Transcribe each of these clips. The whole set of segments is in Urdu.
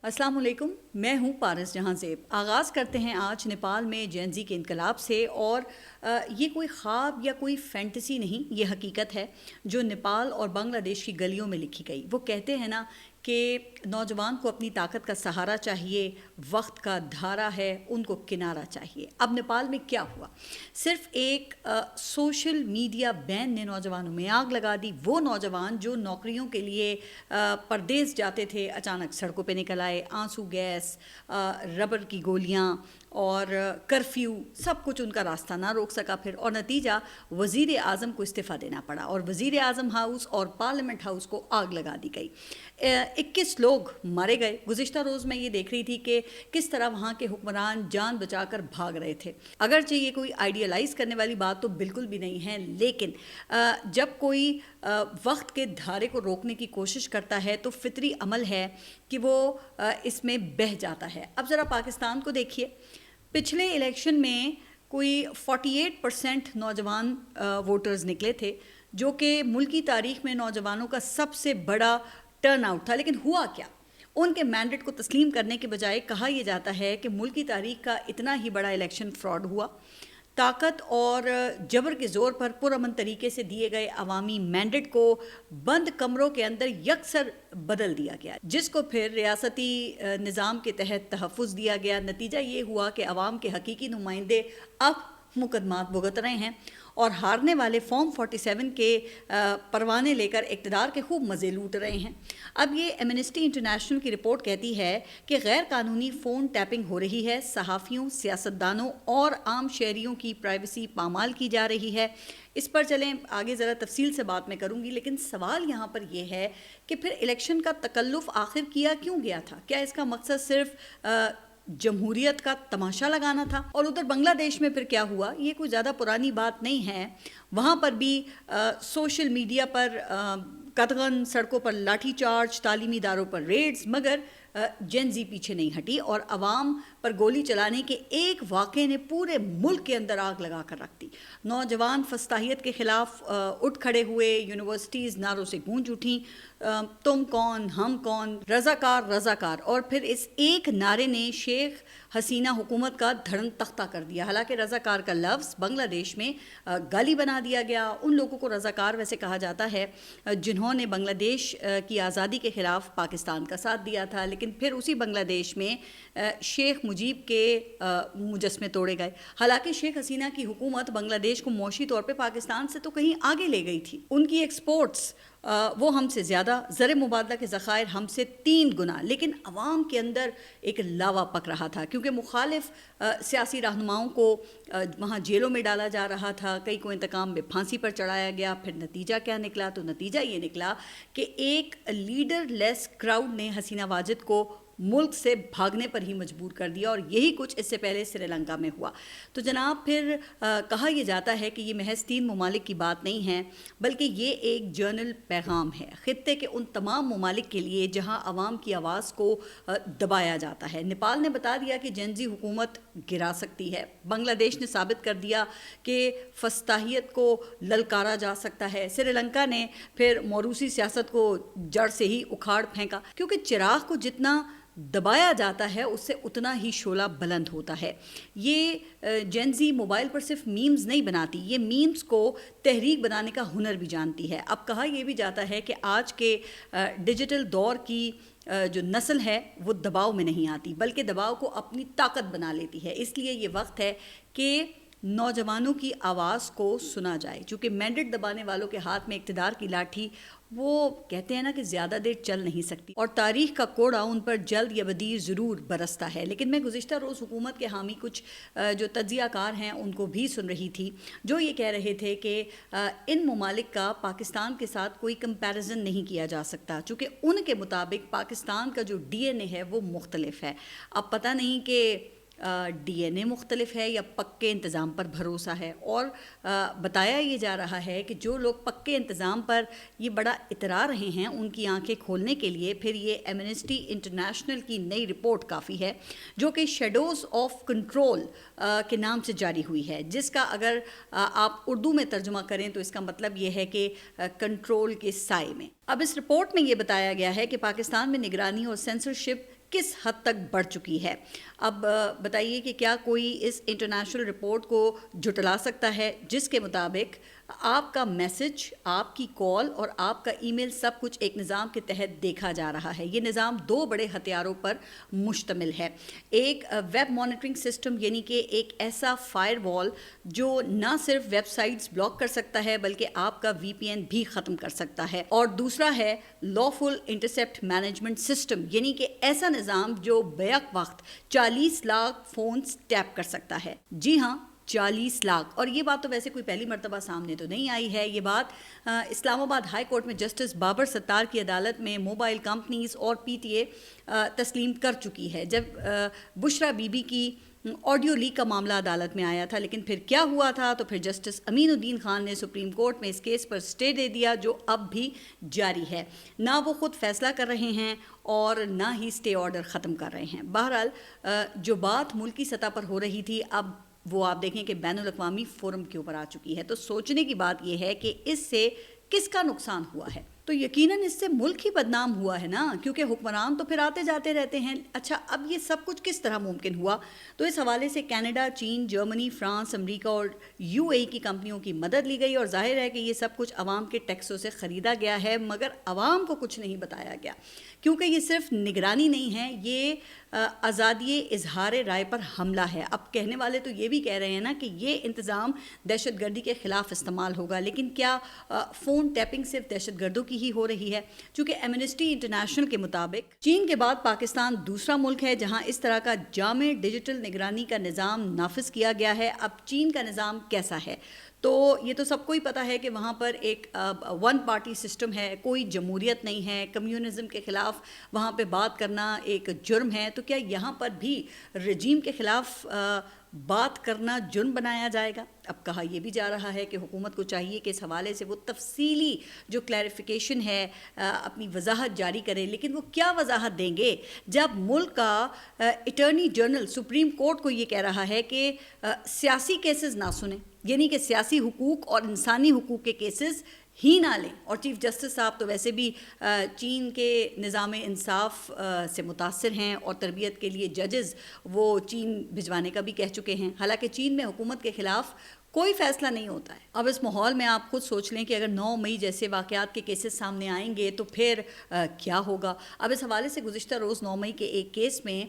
السلام علیکم، میں ہوں پارس جہاں زیب۔ آغاز کرتے ہیں آج نیپال میں جین زی کے انقلاب سے، اور یہ کوئی خواب یا کوئی فینٹیسی نہیں، یہ حقیقت ہے جو نیپال اور بنگلہ دیش کی گلیوں میں لکھی گئی۔ وہ کہتے ہیں نا کہ نوجوان کو اپنی طاقت کا سہارا چاہیے، وقت کا دھارا ہے، ان کو کنارہ چاہیے۔ اب نیپال میں کیا ہوا؟ صرف ایک سوشل میڈیا بین نے نوجوانوں میں آگ لگا دی۔ وہ نوجوان جو نوکریوں کے لیے پردیس جاتے تھے، اچانک سڑکوں پہ نکل آئے۔ آنسو گیس، ربر کی گولیاں اور کرفیو، سب کچھ ان کا راستہ نہ روک سکا پھر، اور نتیجہ وزیر اعظم کو استعفیٰ دینا پڑا اور وزیر اعظم ہاؤس اور پارلیمنٹ ہاؤس کو آگ لگا دی گئی۔ 21 لوگ مارے گئے۔ گزشتہ روز میں یہ دیکھ رہی تھی کہ کس طرح وہاں کے حکمران جان بچا کر بھاگ رہے تھے۔ اگرچہ یہ کوئی آئیڈیلائز کرنے والی بات تو بالکل بھی نہیں ہے، لیکن جب کوئی وقت کے دھارے کو روکنے کی کوشش کرتا ہے تو فطری عمل ہے کہ وہ اس میں بہہ جاتا ہے۔ اب ذرا پاکستان کو دیکھیے، پچھلے الیکشن میں کوئی 48% نوجوان ووٹرز نکلے تھے، جو کہ ملکی تاریخ میں نوجوانوں کا سب سے بڑا ٹرن آؤٹ تھا۔ لیکن ہوا کیا؟ ان کے مینڈیٹ کو تسلیم کرنے کے بجائے کہا یہ جاتا ہے کہ ملکی تاریخ کا اتنا ہی بڑا الیکشن فراڈ ہوا۔ طاقت اور جبر کے زور پر پرامن طریقے سے دیے گئے عوامی مینڈیٹ کو بند کمروں کے اندر یکسر بدل دیا گیا، جس کو پھر ریاستی نظام کے تحت تحفظ دیا گیا۔ نتیجہ یہ ہوا کہ عوام کے حقیقی نمائندے اب مقدمات بھگت رہے ہیں اور ہارنے والے فارم 47 کے پروانے لے کر اقتدار کے خوب مزے لوٹ رہے ہیں۔ اب یہ ایمنسٹی انٹرنیشنل کی رپورٹ کہتی ہے کہ غیر قانونی فون ٹیپنگ ہو رہی ہے، صحافیوں، سیاستدانوں اور عام شہریوں کی پرائیویسی پامال کی جا رہی ہے۔ اس پر چلیں آگے ذرا تفصیل سے بات میں کروں گی، لیکن سوال یہاں پر یہ ہے کہ پھر الیکشن کا تکلف آخر کیا کیوں گیا تھا؟ کیا اس کا مقصد صرف جمہوریت کا تماشا لگانا تھا؟ اور ادھر بنگلہ دیش میں پھر کیا ہوا؟ یہ کوئی زیادہ پرانی بات نہیں ہے۔ وہاں پر بھی سوشل میڈیا پر قطغن، سڑکوں پر لاٹھی چارج، تعلیمی اداروں پر ریڈز، مگر جین زی پیچھے نہیں ہٹی اور عوام پر گولی چلانے کے ایک واقعے نے پورے ملک کے اندر آگ لگا کر رکھ دی۔ نوجوان فسطائیت کے خلاف اٹھ کھڑے ہوئے، یونیورسٹیز نعروں سے گونج اٹھیں، تم کون، ہم کون، رضاکار رضاکار، اور پھر اس ایک نعرے نے شیخ حسینہ حکومت کا دھڑن تختہ کر دیا۔ حالانکہ رضاکار کا لفظ بنگلہ دیش میں گالی بنا دیا گیا۔ ان لوگوں کو رضاکار ویسے کہا جاتا ہے جنہوں نے بنگلہ دیش کی آزادی کے خلاف پاکستان کا ساتھ دیا تھا، لیکن پھر اسی بنگلہ دیش میں شیخ مجیب کے مجسمے توڑے گئے۔ حالانکہ شیخ حسینہ کی حکومت بنگلہ دیش کو معاشی طور پہ پاکستان سے تو کہیں آگے لے گئی تھی۔ ان کی ایکسپورٹس وہ ہم سے زیادہ، زر مبادلہ کے ذخائر ہم سے 3 گنا، لیکن عوام کے اندر ایک لاوا پک رہا تھا، کیونکہ مخالف سیاسی رہنماؤں کو وہاں جیلوں میں ڈالا جا رہا تھا، کئی کو انتقام میں پھانسی پر چڑھایا گیا۔ پھر نتیجہ کیا نکلا؟ تو نتیجہ یہ نکلا کہ ایک لیڈر لیس کراؤڈ نے حسینہ واجد کو ملک سے بھاگنے پر ہی مجبور کر دیا، اور یہی کچھ اس سے پہلے سری لنکا میں ہوا۔ تو جناب پھر کہا یہ جاتا ہے کہ یہ محض 3 ممالک کی بات نہیں ہے، بلکہ یہ ایک جرنل پیغام ہے خطے کے ان تمام ممالک کے لیے جہاں عوام کی آواز کو دبایا جاتا ہے۔ نیپال نے بتا دیا کہ جین زی حکومت گرا سکتی ہے۔ بنگلہ دیش نے ثابت کر دیا کہ فسطائیت کو للکارا جا سکتا ہے۔ سری لنکا نے پھر موروثی سیاست کو جڑ سے ہی اکھاڑ پھینکا، کیونکہ چراغ کو جتنا دبایا جاتا ہے اس سے اتنا ہی شعلہ بلند ہوتا ہے۔ یہ جین زی موبائل پر صرف میمز نہیں بناتی، یہ میمز کو تحریک بنانے کا ہنر بھی جانتی ہے۔ اب کہا یہ بھی جاتا ہے کہ آج کے ڈیجیٹل دور کی جو نسل ہے وہ دباؤ میں نہیں آتی، بلکہ دباؤ کو اپنی طاقت بنا لیتی ہے۔ اس لیے یہ وقت ہے کہ نوجوانوں کی آواز کو سنا جائے، چونکہ مینڈیٹ دبانے والوں کے ہاتھ میں اقتدار کی لاٹھی، وہ کہتے ہیں نا کہ زیادہ دیر چل نہیں سکتی، اور تاریخ کا کوڑا ان پر جلد یا بدیر ضرور برستا ہے۔ لیکن میں گزشتہ روز حکومت کے حامی کچھ جو تجزیہ کار ہیں ان کو بھی سن رہی تھی، جو یہ کہہ رہے تھے کہ ان ممالک کا پاکستان کے ساتھ کوئی کمپیریزن نہیں کیا جا سکتا، چونکہ ان کے مطابق پاکستان کا جو ڈی این اے ہے وہ مختلف ہے۔ اب پتہ نہیں کہ ڈی این اے مختلف ہے یا پکے انتظام پر بھروسہ ہے، اور بتایا یہ جا رہا ہے کہ جو لوگ پکے انتظام پر یہ بڑا اترا رہے ہیں ان کی آنکھیں کھولنے کے لیے پھر یہ ایمنسٹی انٹرنیشنل کی نئی رپورٹ کافی ہے، جو کہ شیڈوز آف کنٹرول کے نام سے جاری ہوئی ہے، جس کا اگر آپ اردو میں ترجمہ کریں تو اس کا مطلب یہ ہے کہ کنٹرول کے سائے میں۔ اب اس رپورٹ میں یہ بتایا گیا ہے کہ پاکستان میں نگرانی اور سینسرشپ کس حد تک بڑھ چکی ہے. اب بتائیے کہ کیا کوئی اس انٹرنیشنل رپورٹ کو جھٹلا سکتا ہے جس کے مطابق آپ کا میسج، آپ کی کال اور آپ کا ای میل سب کچھ ایک نظام کے تحت دیکھا جا رہا ہے. یہ نظام 2 بڑے ہتھیاروں پر مشتمل ہے. ایک ویب مانیٹرنگ سسٹم، یعنی کہ ایک ایسا فائر وال جو نہ صرف ویب سائٹس بلاک کر سکتا ہے بلکہ آپ کا وی پی این بھی ختم کر سکتا ہے. اور دوسرا ہے لافل انٹرسیپٹ مینجمنٹ سسٹم، یعنی کہ ایسا نظام جو بیک وقت 40 لاکھ فونز ٹیپ کر سکتا ہے. جی ہاں، 40 لاکھ. اور یہ بات تو ویسے کوئی پہلی مرتبہ سامنے تو نہیں آئی ہے. یہ بات اسلام آباد ہائی کورٹ میں جسٹس بابر ستار کی عدالت میں موبائل کمپنیز اور پی ٹی اے تسلیم کر چکی ہے. جب بشرا بی بی کی آڈیو لیک کا معاملہ عدالت میں آیا تھا، لیکن پھر کیا ہوا تھا، تو پھر جسٹس امین الدین خان نے سپریم کورٹ میں اس کیس پر سٹے دے دیا جو اب بھی جاری ہے. نہ وہ خود فیصلہ کر رہے ہیں اور نہ ہی سٹے آرڈر ختم کر رہے ہیں. بہرحال جو بات ملکی سطح پر ہو رہی تھی، اب وہ آپ دیکھیں کہ بین الاقوامی فورم کے اوپر آ چکی ہے. تو سوچنے کی بات یہ ہے کہ اس سے کس کا نقصان ہوا ہے. تو یقیناً اس سے ملک ہی بدنام ہوا ہے نا، کیونکہ حکمران تو پھر آتے جاتے رہتے ہیں. اچھا، اب یہ سب کچھ کس طرح ممکن ہوا؟ تو اس حوالے سے کینیڈا، چین، جرمنی، فرانس، امریکہ اور یو اے کی کمپنیوں کی مدد لی گئی. اور ظاہر ہے کہ یہ سب کچھ عوام کے ٹیکسوں سے خریدا گیا ہے، مگر عوام کو کچھ نہیں بتایا گیا، کیونکہ یہ صرف نگرانی نہیں ہے، یہ آزادی اظہار رائے پر حملہ ہے. اب کہنے والے تو یہ بھی کہہ رہے ہیں نا کہ یہ انتظام دہشت گردی کے خلاف استعمال ہوگا، لیکن کیا فون ٹیپنگ صرف دہشت گردوں کی ہی ہو رہی ہے؟ چونکہ ایمنسٹی انٹرنیشنل کے مطابق چین کے بعد پاکستان دوسرا ملک ہے جہاں اس طرح کا جامع ڈیجیٹل نگرانی کا نظام نافذ کیا گیا ہے. اب چین کا نظام کیسا ہے؟ تو یہ تو سب کو ہی پتہ ہے کہ وہاں پر ایک 1 پارٹی سسٹم ہے، کوئی جمہوریت نہیں ہے، کمیونزم کے خلاف وہاں پہ بات کرنا ایک جرم ہے. تو کیا یہاں پر بھی رجیم کے خلاف بات کرنا جرم بنایا جائے گا؟ اب کہا یہ بھی جا رہا ہے کہ حکومت کو چاہیے کہ اس حوالے سے وہ تفصیلی جو کلیریفیکیشن ہے اپنی وضاحت جاری کرے. لیکن وہ کیا وضاحت دیں گے جب ملک کا اٹارنی جنرل سپریم کورٹ کو یہ کہہ رہا ہے کہ سیاسی کیسز نہ سنیں، یعنی کہ سیاسی حقوق اور انسانی حقوق کے کیسز ہی نہ لیں. اور چیف جسٹس صاحب تو ویسے بھی چین کے نظام انصاف سے متاثر ہیں اور تربیت کے لیے ججز وہ چین بھجوانے کا بھی کہہ چکے ہیں. حالانکہ چین میں حکومت کے خلاف کوئی فیصلہ نہیں ہوتا ہے. اب اس ماحول میں آپ خود سوچ لیں کہ اگر 9 مئی جیسے واقعات کے کیسز سامنے آئیں گے تو پھر کیا ہوگا. اب اس حوالے سے گزشتہ روز 9 مئی کے ایک کیس میں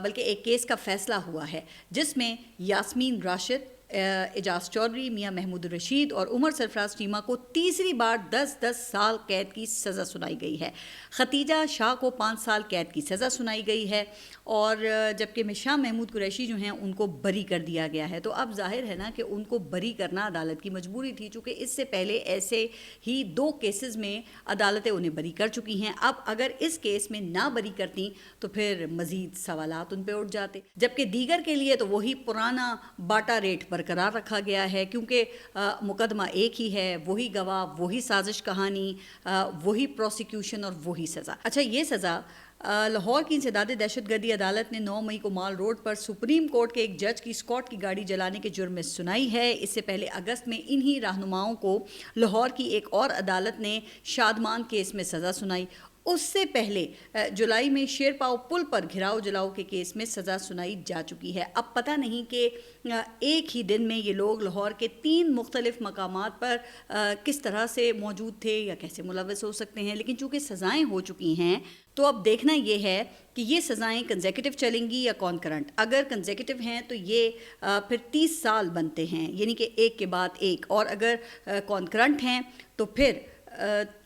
بلکہ ایک کیس کا فیصلہ ہوا ہے جس میں یاسمین راشد، اعجاز چودھری، میاں محمود الرشید اور عمر سرفراز چیمہ کو تیسری بار 10 سال قید کی سزا سنائی گئی ہے. ختیجہ شاہ کو 5 سال قید کی سزا سنائی گئی ہے اور جبکہ شاہ محمود قریشی جو ہیں ان کو بری کر دیا گیا ہے. تو اب ظاہر ہے نا کہ ان کو بری کرنا عدالت کی مجبوری تھی، چونکہ اس سے پہلے ایسے ہی 2 کیسز میں عدالتیں انہیں بری کر چکی ہیں. اب اگر اس کیس میں نہ بری کرتی تو پھر مزید سوالات ان پہ اٹھ جاتے. جبکہ دیگر کے لیے تو وہی پرانا باٹا ریٹ برقرار رکھا گیا ہے، کیونکہ مقدمہ ایک ہی ہے، وہی گواہ، وہی سازش کہانی، وہی پروسیکیوشن اور وہی سزا. اچھا، یہ سزا لاہور کی انسداد دہشت گردی عدالت نے 9 مئی کو مال روڈ پر سپریم کورٹ کے ایک جج کی اسکاٹ کی گاڑی جلانے کے جرم میں سنائی ہے. اس سے پہلے اگست میں انہی رہنماؤں کو لاہور کی ایک اور عدالت نے شادمان کیس میں سزا سنائی. اس سے پہلے جولائی میں شیر پاؤ پل پر گھراؤ جلاؤ کے کیس میں سزا سنائی جا چکی ہے. اب پتہ نہیں کہ ایک ہی دن میں یہ لوگ لاہور کے 3 مختلف مقامات پر کس طرح سے موجود تھے یا کیسے ملوث ہو سکتے ہیں. لیکن چونکہ سزائیں ہو چکی ہیں تو اب دیکھنا یہ ہے کہ یہ سزائیں کنزیکٹیو چلیں گی یا کانکرنٹ. اگر کنزیکٹیو ہیں تو یہ پھر 30 سال بنتے ہیں، یعنی کہ ایک کے بعد ایک. اور اگر کانکرنٹ ہیں تو پھر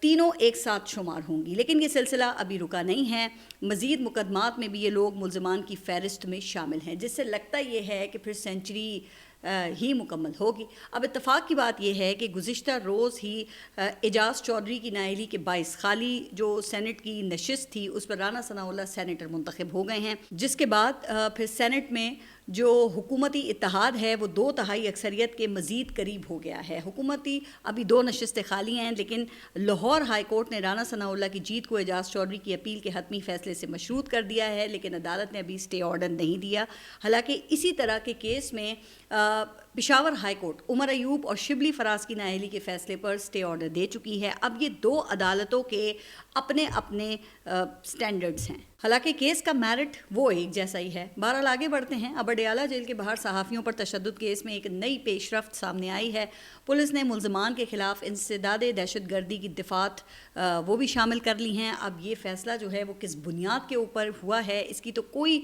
تینوں ایک ساتھ شمار ہوں گی. لیکن یہ سلسلہ ابھی رکا نہیں ہے، مزید مقدمات میں بھی یہ لوگ ملزمان کی فہرست میں شامل ہیں، جس سے لگتا یہ ہے کہ پھر سینچری ہی مکمل ہوگی. اب اتفاق کی بات یہ ہے کہ گزشتہ روز ہی اعجاز چودھری کی نااہلی کے باعث خالی جو سینٹ کی نشست تھی اس پر رانا ثناء اللہ سینیٹر منتخب ہو گئے ہیں، جس کے بعد پھر سینٹ میں جو حکومتی اتحاد ہے وہ 2/3 اکثریت کے مزید قریب ہو گیا ہے. حکومتی ابھی 2 نشستیں خالی ہیں، لیکن لاہور ہائی کورٹ نے رانا ثناء اللہ کی جیت کو اعجاز چودھری کی اپیل کے حتمی فیصلے سے مشروط کر دیا ہے، لیکن عدالت نے ابھی اسٹے آرڈر نہیں دیا. حالانکہ اسی طرح کے کیس میں پشاور ہائی کورٹ عمر ایوب اور شبلی فراز کی نااہلی کے فیصلے پر سٹے آرڈر دے چکی ہے. اب یہ دو عدالتوں کے اپنے اپنے سٹینڈرڈز ہیں. حالانکہ کیس کا میرٹ وہ ایک جیسا ہی ہے. بہرحال آگے بڑھتے ہیں. اب اڈیالہ جیل کے باہر صحافیوں پر تشدد کیس میں ایک نئی پیش رفت سامنے آئی ہے. پولیس نے ملزمان کے خلاف انسداد دہشت گردی کی دفعات وہ بھی شامل کر لی ہیں. اب یہ فیصلہ جو ہے وہ کس بنیاد کے اوپر ہوا ہے اس کی تو کوئی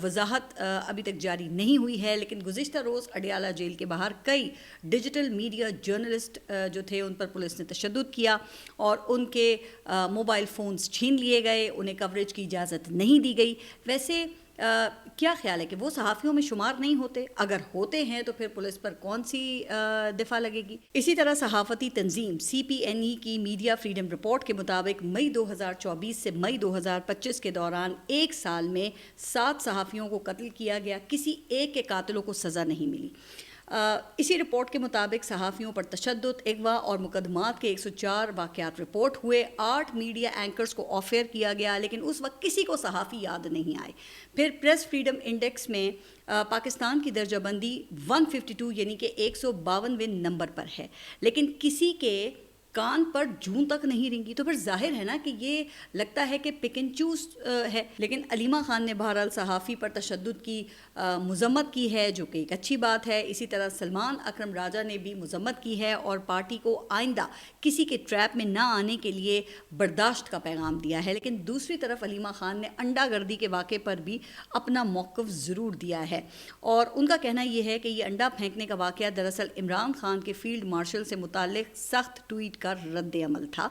وضاحت ابھی تک جاری نہیں ہوئی ہے. لیکن گزشتہ روز اڈیالہ جیل کے باہر کئی ڈیجیٹل میڈیا جرنلسٹ جو تھے ان پر پولیس نے تشدد کیا اور ان کے موبائل فونز چھین لیے گئے. انہیں کوریج کی اجازت نہیں دی گئی. ویسے کیا خیال ہے کہ وہ صحافیوں میں شمار نہیں ہوتے؟ اگر ہوتے ہیں تو پھر پولیس پر کون سی دفاع لگے گی؟ اسی طرح صحافتی تنظیم CPNE کی میڈیا فریڈم رپورٹ کے مطابق مئی 2024 سے مئی 2025 کے دوران ایک سال میں 7 صحافیوں کو قتل کیا گیا. کسی ایک کے قاتلوں کو سزا نہیں ملی. اسی رپورٹ کے مطابق صحافیوں پر تشدد، اغوا اور مقدمات کے 104 واقعات رپورٹ ہوئے. 8 میڈیا اینکرز کو آف ایئر کیا گیا لیکن اس وقت کسی کو صحافی یاد نہیں آئے. پھر پریس فریڈم انڈیکس میں پاکستان کی درجہ بندی 152 یعنی کہ 152ویں نمبر پر ہے لیکن کسی کے کان پر جون تک نہیں رنگی. تو پھر ظاہر ہے نا کہ یہ لگتا ہے کہ پک اینڈ چوز ہے. لیکن علیمہ خان نے بہرحال صحافی پر تشدد کی مذمت کی ہے جو کہ ایک اچھی بات ہے. اسی طرح سلمان اکرم راجہ نے بھی مذمت کی ہے اور پارٹی کو آئندہ کسی کے ٹریپ میں نہ آنے کے لیے برداشت کا پیغام دیا ہے. لیکن دوسری طرف علیمہ خان نے انڈا گردی کے واقعے پر بھی اپنا موقف ضرور دیا ہے اور ان کا کہنا یہ ہے کہ یہ انڈا پھینکنے کا واقعہ دراصل عمران خان کے فیلڈ مارشل سے متعلق سخت ٹویٹ کا رد عمل تھا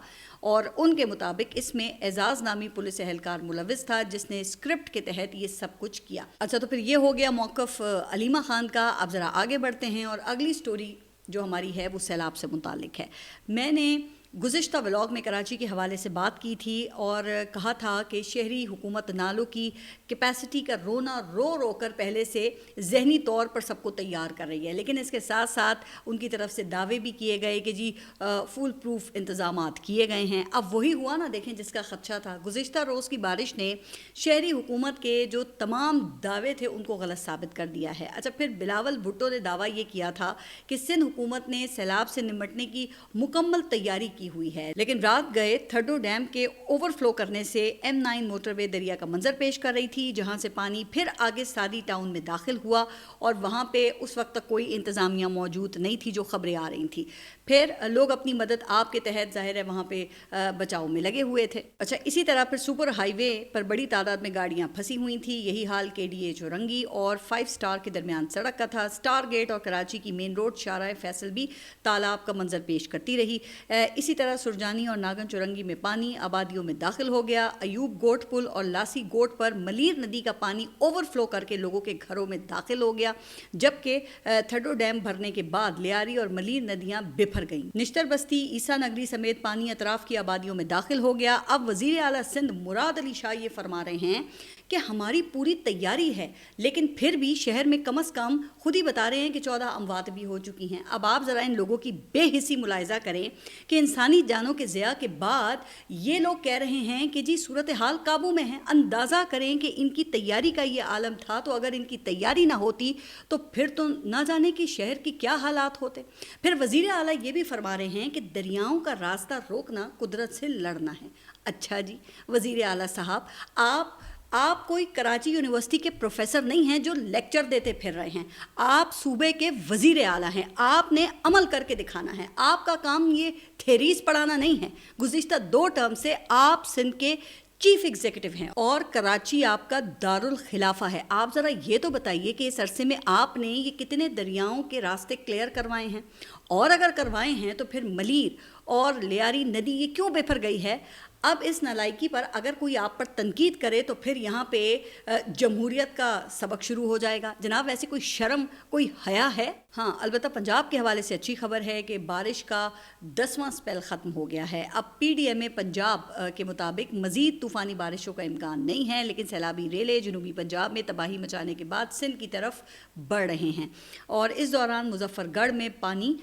اور ان کے مطابق اس میں اعزاز نامی پولیس اہلکار ملوث تھا جس نے اسکرپٹ کے تحت یہ سب کچھ کیا. اچھا تو پھر یہ ہو گیا موقف علیمہ خان کا. اب ذرا آگے بڑھتے ہیں اور اگلی سٹوری جو ہماری ہے وہ سیلاب سے متعلق ہے. میں نے گزشتہ ولاگ میں کراچی کے حوالے سے بات کی تھی اور کہا تھا کہ شہری حکومت نالوں کی کیپیسٹی کا رونا رو رو کر پہلے سے ذہنی طور پر سب کو تیار کر رہی ہے. لیکن اس کے ساتھ ساتھ ان کی طرف سے دعوے بھی کیے گئے کہ جی فول پروف انتظامات کیے گئے ہیں. اب وہی ہوا نا دیکھیں جس کا خدشہ تھا. گزشتہ روز کی بارش نے شہری حکومت کے جو تمام دعوے تھے ان کو غلط ثابت کر دیا ہے. اچھا پھر بلاول بھٹو نے دعویٰ یہ کیا تھا کہ سندھ حکومت نے سیلاب سے نمٹنے کی مکمل تیاری کی ہوئی ہے لیکن رات گئے تھڈو ڈیم کے اوور فلو کرنے سے M9 موٹر وے دریا کا منظر پیش کر رہی تھی جہاں سے پانی پھر آگے سادی ٹاؤن میں داخل ہوا اور وہاں پہ اس وقت تک کوئی انتظامیہ موجود نہیں تھی جو خبریں آ رہی تھی. پھر لوگ اپنی مدد آپ کے تحت ظاہر ہے وہاں پہ بچاؤ میں لگے ہوئے تھے. اچھا اسی طرح پھر سپر ہائی وے پر بڑی تعداد میں گاڑیاں پھنسی ہوئی تھیں. یہی حال KDH چورنگی اور 5 اسٹار کے درمیان سڑک کا تھا. اسٹار گیٹ اور کراچی کی مین روڈ شارع فیصل بھی تالاب کا منظر پیش کرتی رہی. اسی طرح سرجانی اور ناگن چورنگی میں پانی آبادیوں میں داخل ہو گیا. ایوب گوٹ پل اور لاسی گوٹ پر ملیر ندی کا پانی اوور فلو کر کے لوگوں کے گھروں میں داخل ہو گیا جبکہ تھڈو ڈیم بھرنے کے بعد لیاری اور ملیر ندیاں بفر گئیں. نشتر بستی عیسیٰ نگری سمیت پانی اطراف کی آبادیوں میں داخل ہو گیا. اب وزیر اعلیٰ سندھ مراد علی شاہ یہ فرما رہے ہیں کہ ہماری پوری تیاری ہے لیکن پھر بھی شہر میں کم از کم خود ہی بتا رہے ہیں کہ 14 اموات بھی ہو چکی ہیں. اب آپ ذرا ان لوگوں کی بے حسی ملاحظہ کریں کہ انسانی جانوں کے ضیاع کے بعد یہ لوگ کہہ رہے ہیں کہ جی صورتحال قابو میں ہے. اندازہ کریں کہ ان کی تیاری کا یہ عالم تھا تو اگر ان کی تیاری نہ ہوتی تو پھر تو نہ جانے کہ شہر کی کیا حالات ہوتے. پھر وزیر اعلیٰ یہ بھی فرما رہے ہیں کہ دریاؤں کا راستہ روکنا قدرت سے لڑنا ہے. اچھا جی وزیر اعلیٰ صاحب آپ کوئی کراچی یونیورسٹی کے پروفیسر نہیں ہیں جو لیکچر دیتے پھر رہے ہیں. آپ صوبے کے وزیر اعلیٰ ہیں. آپ نے عمل کر کے دکھانا ہے. آپ کا کام یہ تھیریز پڑھانا نہیں ہے. گزشتہ 2 ٹرم سے آپ سندھ کے چیف ایگزیکٹو ہیں اور کراچی آپ کا دارالخلافہ ہے. آپ ذرا یہ تو بتائیے کہ اس عرصے میں آپ نے یہ کتنے دریاؤں کے راستے کلیئر کروائے ہیں اور اگر کروائے ہیں تو پھر ملیر اور لیاری ندی یہ کیوں بفر گئی ہے. اب اس نالائکی پر اگر کوئی آپ پر تنقید کرے تو پھر یہاں پہ جمہوریت کا سبق شروع ہو جائے گا. جناب ویسے کوئی شرم کوئی حیا ہے؟ ہاں البتہ پنجاب کے حوالے سے اچھی خبر ہے کہ بارش کا 10واں سپیل ختم ہو گیا ہے. اب PDMA پنجاب کے مطابق مزید طوفانی بارشوں کا امکان نہیں ہے لیکن سیلابی ریلے جنوبی پنجاب میں تباہی مچانے کے بعد سندھ کی طرف بڑھ رہے ہیں اور اس دوران مظفر گڑھ میں پانی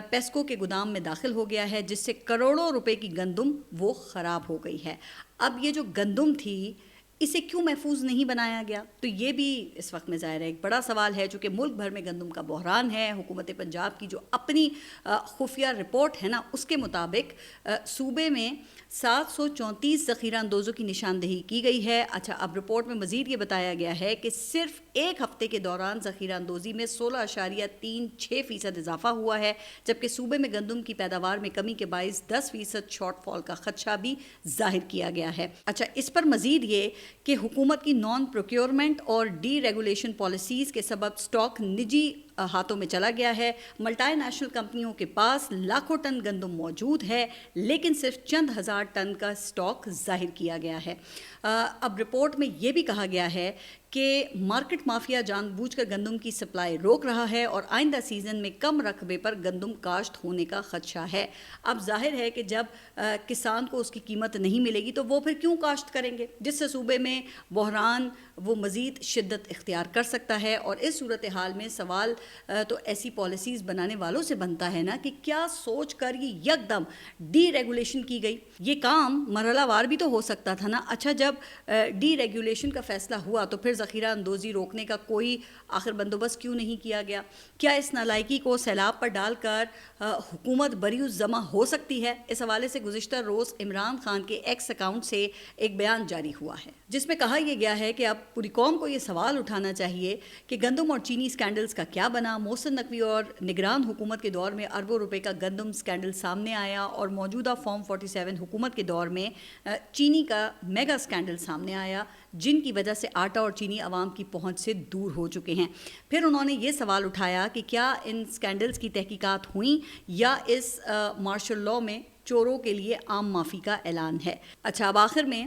پیسکو کے گودام میں داخل ہو گیا ہے جس سے کروڑوں روپے کی گندم وہ خراب ہو گئی ہے. اب یہ جو گندم تھی اسے کیوں محفوظ نہیں بنایا گیا؟ تو یہ بھی اس وقت میں ظاہر ہے ایک بڑا سوال ہے، چونکہ ملک بھر میں گندم کا بحران ہے۔ حکومت پنجاب کی جو اپنی خفیہ رپورٹ ہے نا، اس کے مطابق صوبے میں 734 ذخیرہ اندوزوں کی نشاندہی کی گئی ہے۔ اچھا، اب رپورٹ میں مزید یہ بتایا گیا ہے کہ صرف ایک ہفتے کے دوران ذخیرہ اندوزی میں 16.36% اضافہ ہوا ہے، جبکہ صوبے میں گندم کی پیداوار میں کمی کے باعث 10% شارٹ فال کا خدشہ بھی ظاہر کیا گیا ہے۔ اچھا، اس پر مزید یہ کہ حکومت کی نان پروکیورمنٹ اور ڈی ریگولیشن پالیسیز کے سبب سٹاک نجی ہاتھوں میں چلا گیا ہے۔ ملٹائی نیشنل کمپنیوں کے پاس لاکھوں ٹن گندم موجود ہے، لیکن صرف چند ہزار ٹن کا سٹاک ظاہر کیا گیا ہے۔ اب رپورٹ میں یہ بھی کہا گیا ہے کہ مارکیٹ مافیا جان بوجھ کر گندم کی سپلائی روک رہا ہے اور آئندہ سیزن میں کم رقبے پر گندم کاشت ہونے کا خدشہ ہے۔ اب ظاہر ہے کہ جب کسان کو اس کی قیمت نہیں ملے گی تو وہ پھر کیوں کاشت کریں گے، جس سے صوبے میں بحران وہ مزید شدت اختیار کر سکتا ہے۔ اور اس صورتحال میں سوال تو ایسی پالیسیز بنانے والوں سے بنتا ہے نا کہ کیا سوچ کر یہ یکدم ڈی ریگولیشن کی گئی؟ یہ کام مرحلہ وار بھی تو ہو سکتا تھا نا۔ اچھا، جب ڈی ریگولیشن کا فیصلہ ہوا تو پھر ذخیرہ اندوزی روکنے کا کوئی آخر بندوبست کیوں نہیں کیا گیا؟ کیا اس نالائکی کو سیلاب پر ڈال کر حکومت بری الزمہ ہو سکتی ہے؟ اس حوالے سے گزشتہ روز عمران خان کے ایکس اکاؤنٹ سے ایک بیان جاری ہوا ہے، جس میں کہا یہ گیا ہے کہ اب پوری قوم کو یہ سوال اٹھانا چاہیے کہ گندم اور چینی اسکینڈلز کا کیا بنا۔ محسن نقوی اور نگران حکومت کے دور میں اربوں روپے کا گندم اسکینڈل سامنے آیا، اور موجودہ فارم 47 حکومت کے دور میں چینی کا میگا اسکینڈل سامنے آیا، جن کی وجہ سے آٹا اور چینی عوام کی پہنچ سے دور ہو چکے ہیں۔ پھر انہوں نے یہ سوال اٹھایا کہ کیا ان اسکینڈلز کی تحقیقات ہوئیں یا اس مارشل لاء میں چوروں کے لیے عام معافی کا اعلان ہے۔ اچھا، اب آخر میں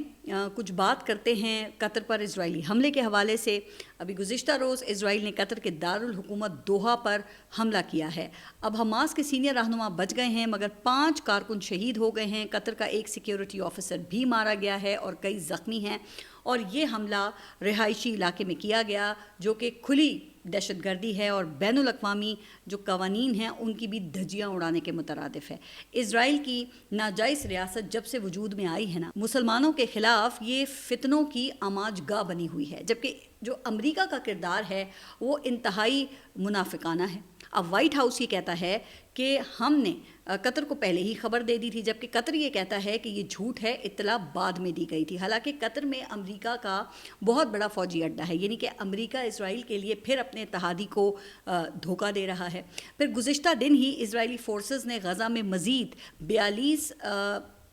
کچھ بات کرتے ہیں قطر پر اسرائیلی حملے کے حوالے سے۔ ابھی گزشتہ روز اسرائیل نے قطر کے دارالحکومت دوحہ پر حملہ کیا ہے۔ اب حماس کے سینئر رہنما بچ گئے ہیں، مگر 5 کارکن شہید ہو گئے ہیں۔ قطر کا ایک سیکیورٹی آفیسر بھی مارا گیا ہے اور کئی زخمی ہیں، اور یہ حملہ رہائشی علاقے میں کیا گیا جو کہ کھلی دہشت گردی ہے اور بین الاقوامی جو قوانین ہیں ان کی بھی دھجیاں اڑانے کے مترادف ہے۔ اسرائیل کی ناجائز ریاست جب سے وجود میں آئی ہے نا، مسلمانوں کے خلاف یہ فتنوں کی آماج گاہ بنی ہوئی ہے، جبکہ جو امریکہ کا کردار ہے وہ انتہائی منافقانہ ہے۔ اب وائٹ ہاؤس یہ کہتا ہے کہ ہم نے قطر کو پہلے ہی خبر دے دی تھی، جبکہ قطر یہ کہتا ہے کہ یہ جھوٹ ہے، اطلاع بعد میں دی گئی تھی۔ حالانکہ قطر میں امریکہ کا بہت بڑا فوجی اڈہ ہے، یعنی کہ امریکہ اسرائیل کے لیے پھر اپنے اتحادی کو دھوکہ دے رہا ہے۔ پھر گزشتہ دن ہی اسرائیلی فورسز نے غزہ میں مزید 42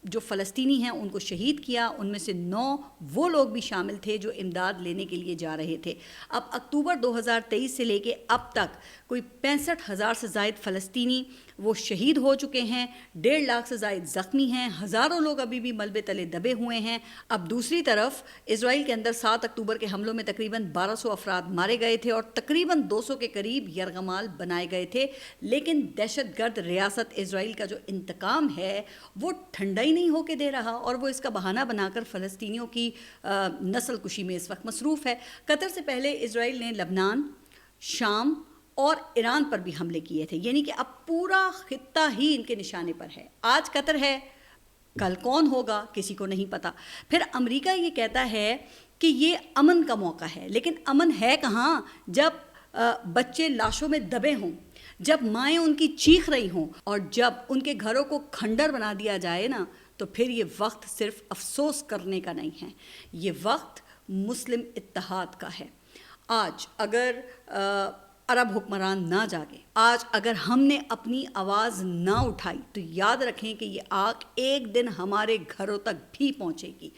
جو فلسطینی ہیں ان کو شہید کیا، ان میں سے 9 وہ لوگ بھی شامل تھے جو امداد لینے کے لیے جا رہے تھے۔ اب اکتوبر 2023 سے لے کے اب تک کوئی 65,000 سے زائد فلسطینی وہ شہید ہو چکے ہیں، 1.5 لاکھ سے زائد زخمی ہیں، ہزاروں لوگ ابھی بھی ملبے تلے دبے ہوئے ہیں۔ اب دوسری طرف اسرائیل کے اندر 7 اکتوبر کے حملوں میں تقریباً 1200 افراد مارے گئے تھے اور تقریباً 200 کے قریب یرغمال بنائے گئے تھے، لیکن دہشت گرد ریاست اسرائیل کا جو انتقام ہے وہ ٹھنڈا ہی نہیں ہو کے دے رہا، اور وہ اس کا بہانہ بنا کر فلسطینیوں کی نسل کشی میں اس وقت مصروف ہے۔ قطر سے پہلے اسرائیل نے لبنان، شام اور ایران پر بھی حملے کیے تھے، یعنی کہ اب پورا خطہ ہی ان کے نشانے پر ہے۔ آج قطر ہے، کل کون ہوگا کسی کو نہیں پتا۔ پھر امریکہ یہ کہتا ہے کہ یہ امن کا موقع ہے، لیکن امن ہے کہاں جب بچے لاشوں میں دبے ہوں، جب مائیں ان کی چیخ رہی ہوں، اور جب ان کے گھروں کو کھنڈر بنا دیا جائے نا، تو پھر یہ وقت صرف افسوس کرنے کا نہیں ہے، یہ وقت مسلم اتحاد کا ہے۔ آج اگر عرب حکمران نہ جاگے، آج اگر ہم نے اپنی آواز نہ اٹھائی، تو یاد رکھیں کہ یہ آگ ایک دن ہمارے گھروں تک بھی پہنچے گی۔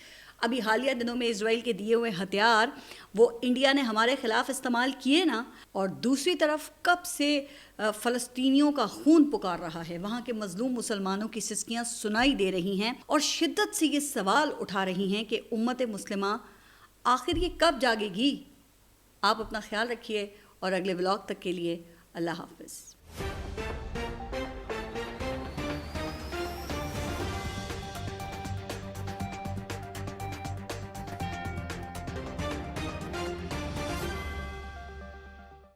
ابھی حالیہ دنوں میں اسرائیل کے دیے ہوئے ہتھیار وہ انڈیا نے ہمارے خلاف استعمال کیے نا، اور دوسری طرف کب سے فلسطینیوں کا خون پکار رہا ہے، وہاں کے مظلوم مسلمانوں کی سسکیاں سنائی دے رہی ہیں، اور شدت سے یہ سوال اٹھا رہی ہیں کہ امت مسلمہ آخر یہ کب جاگے گی؟ آپ اپنا خیال رکھیے، اور اگلے ولاگ تک کے لیے اللہ حافظ۔